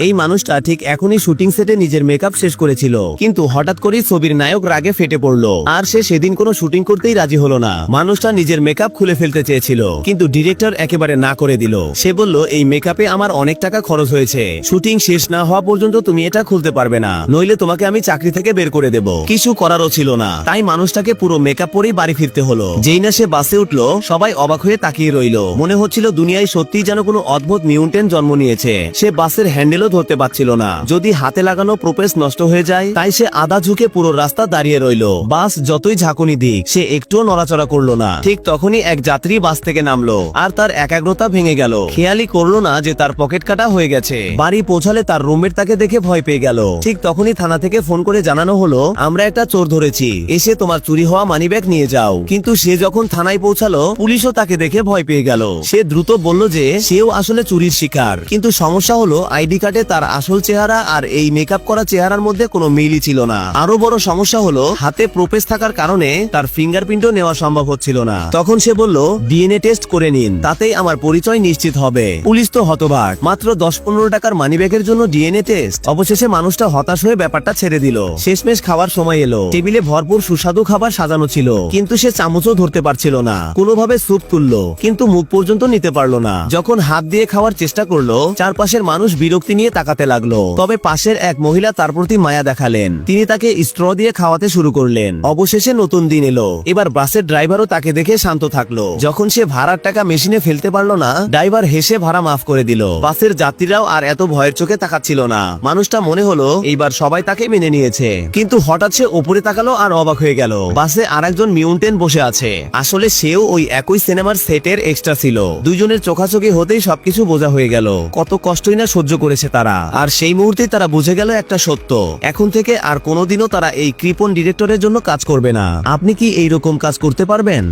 এই মানুষটা ঠিক এখনই শুটিং সেটে নিজের মেকআপ শেষ করেছিল, কিন্তু হঠাৎ করেই ছবির নায়ক রাগে ফেটে পড়লো আর সে সেদিন কোনো শুটিং করতেই রাজি হলো না। মানুষটা নিজের মেকআপ খুলে ফেলতে চেয়েছিল, কিন্তু ডিরেক্টর একেবারে না করে দিল। সে বলল, এই মেকআপে আমার অনেক টাকা খরচ হয়েছে, শুটিং শেষ না হওয়া পর্যন্ত তুমি এটা খুলতে পারবে না, নইলে তোমাকে আমি চাকরি থেকে বের করে দেব। কিছু করারও ছিল না, তাই মানুষটাকে পুরো মেকআপ পরেই বাড়ি ফিরতে হলো। যেই না সে বাসে উঠলো, সবাই অবাক হয়ে তাকিয়ে রইল। মনে হচ্ছিল দুনিয়ায় সত্যিই যেন কোনো অদ্ভুত মিউটেন্ট জন্ম নিয়েছে। সে বাসের হ্যান্ডেলও ধরতে পারছিল না, যদি হাতে লাগানো প্রোপেস নষ্ট হয়ে যায়। তাই সে আধা ঝুঁকে পুরো রাস্তা দাঁড়িয়ে রইল। বাস যতই ঝাঁকুনি দিক, সে একটুও নড়াচড়া করলো না। ঠিক তখনই এক যাত্রী বাস থেকে নামলো আর তার একাগ্রতা ভেঙে গেল। খেয়ালই করলো না যে তার পকেট কাটা হয়ে গেছে। বাড়ি পৌঁছালে তার রুমমেট তাকে দেখে ভয় পেয়ে গেল। ঠিক তখনই থানা থেকে ফোন করে জানানো হলো, আমরা একটা চোর ধরেছি, এসে তোমার চুরি হওয়া মানিব্যাগ নিয়ে যাও। কিন্তু সে যখন থানায় পৌঁছালো, পুলিশও তাকে দেখে ভয় পেয়ে গেল। সে দ্রুত বলল যে সেও আসলে চুরির শিকার, কিন্তু সমস্যা হলো আইডি কার্ডে তার আসল চেহারা আর এই মেকআপ করা চেহারার মধ্যে কোনো মিলই ছিল না। আরো বড় সমস্যা হলো হাতে প্রোপেস থাকার কারণে তার ফিঙ্গারপ্রিন্টও নেওয়া সম্ভব হচ্ছিল না। তখন সে বলল, ডিএনএ টেস্ট করে নিন, তাতেই আমার পরিচয় নিশ্চিত হবে। পুলিশ তো হতবাক, মাত্র 10-15 টাকার মানিব্যাগের জন্য ডিএনএ টেস্ট। অবশেষে মানুষটা হতাশ হয়ে ব্যাপারটা ছেড়ে দিল। শেষমেশ খাওয়ার সময় এলো। টেবিলে ভরপুর সুস্বাদু খাবার সাজানো ছিল, কিন্তু সে চামচও ধরতে পারছিল না। কোনোভাবে স্যুপ তুললো, কিন্তু মুখ পর্যন্ত নিতে পারলো না। যখন হাত দিয়ে খাওয়ার চেষ্টা করলো, চারপাশের মানুষ বিরক্তি নিয়ে তাকাতে লাগলো। তবে পাশের এক মহিলা তার প্রতি মায়া দেখালেন। তিনি তাকে স্ট্র দিয়ে খাওয়াতে শুরু করলেন। অবশেষে নতুন দিন এলো। এবার বাসের ড্রাইভারও তাকে দেখে শান্ত থাকলো। যখন সে ভাড়ার টাকা মেশিনে ফেলতে পারলো না, ড্রাইভার হেসে ভাড়া মাফ করে দিল। বাসের যাত্রীরাও আর এত ভয়ের চোখে তাকাচ্ছিল না। মানুষটা মনে হলো এইবার সবাই তাকে মেনে নিয়েছে। কিন্তু হঠাৎ সে উপরে তাকালো আর অবাক হয়ে গেল। বাসে আরেকজন মিউটেন্ট বসে আছে। আসলে সেও ওই একই সিনেমার সেটের এক্সট্রা ছিল। দুইজনের চোখাচোখি হতেই সবকিছু বোঝা হয়ে গেল। কত কষ্টই না সহ্য করেছে তারা। আর সেই মুহূর্তে তারা বুঝে গেল একটা সত্য, এখন থেকে আর কোনোদিনও তারা এই কৃপণ ডিরেক্টরের জন্য কাজ করবে না। আপনি কি এইরকম কাজ করতে পারবেন?